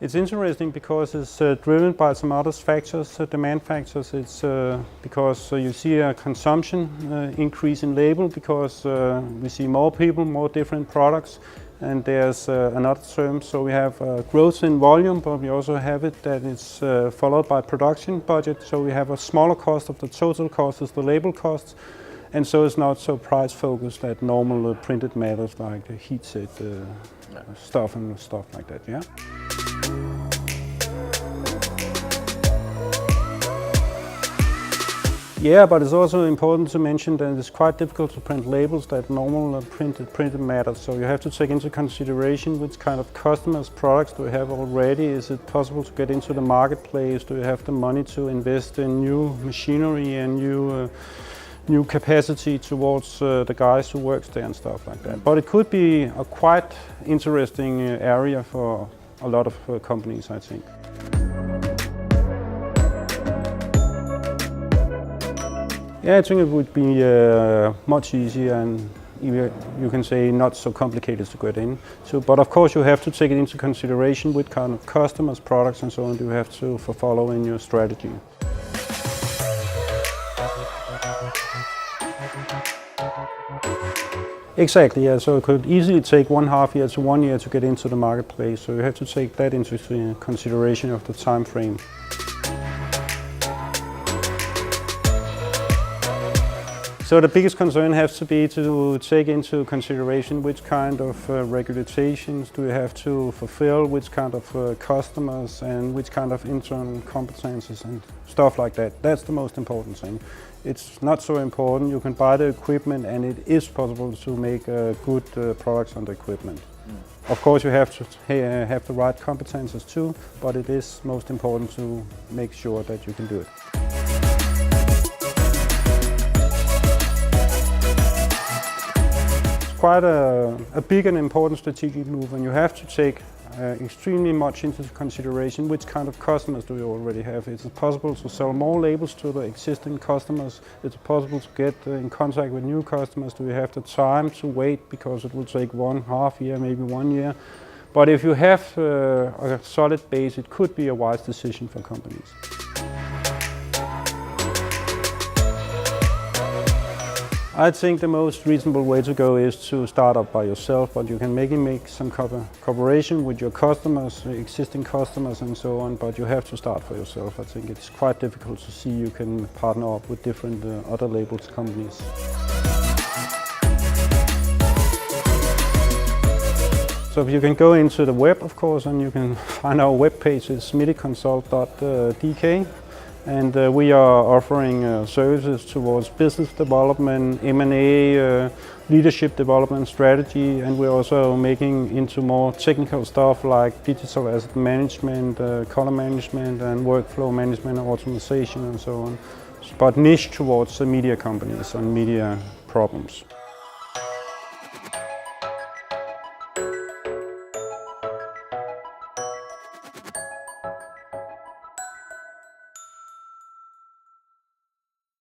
It's interesting because it's driven by some other factors, demand factors. It's because you see a consumption increase in label because we see more people, more different products, and there's another term. So we have growth in volume, but we also have it that it's followed by production budget. So we have a smaller cost of the total cost is the label costs. And so it's not so price focused at normal printed matters like the heat set stuff and stuff like that, yeah. Yeah, but it's also important to mention that it's quite difficult to print labels that normal printed matter. So you have to take into consideration which kind of customers, products do you have already. Is it possible to get into the marketplace? Do you have the money to invest in new machinery and new capacity towards the guys who works there and stuff like that. But it could be a quite interesting area for a lot of companies, I think. Yeah, I think it would be much easier and you can say not so complicated to get in. So, but of course you have to take it into consideration with kind of customers, products and so on you have to follow in your strategy. Exactly, yeah. So it could easily take 1.5 years to 1 year to get into the marketplace. So you have to take that into consideration of the time frame. So the biggest concern has to be to take into consideration which kind of regulations do you have to fulfill, which kind of customers and which kind of internal competences and stuff like that. That's the most important thing. It's not so important. You can buy the equipment and it is possible to make good products on the equipment. Of course you have to have the right competences too, but it is most important to make sure that you can do it. Quite a big and important strategic move, and you have to take extremely much into consideration which kind of customers do you already have. Is it possible to sell more labels to the existing customers? Is it possible to get in contact with new customers? Do you have the time to wait because it will take 1.5 year, maybe 1 year? But if you have a solid base, it could be a wise decision for companies. I think the most reasonable way to go is to start up by yourself, but you can maybe make some cooperation with your customers, existing customers and so on, but you have to start for yourself. I think it's quite difficult to see you can partner up with different other labels companies. So you can go into the web, of course, and you can find our webpage. It's meditconsult.dk. And we are offering services towards business development, M&A, leadership development strategy, and we're also making into more technical stuff like digital asset management, color management and workflow management, automation and so on. But niche towards the media companies and media problems.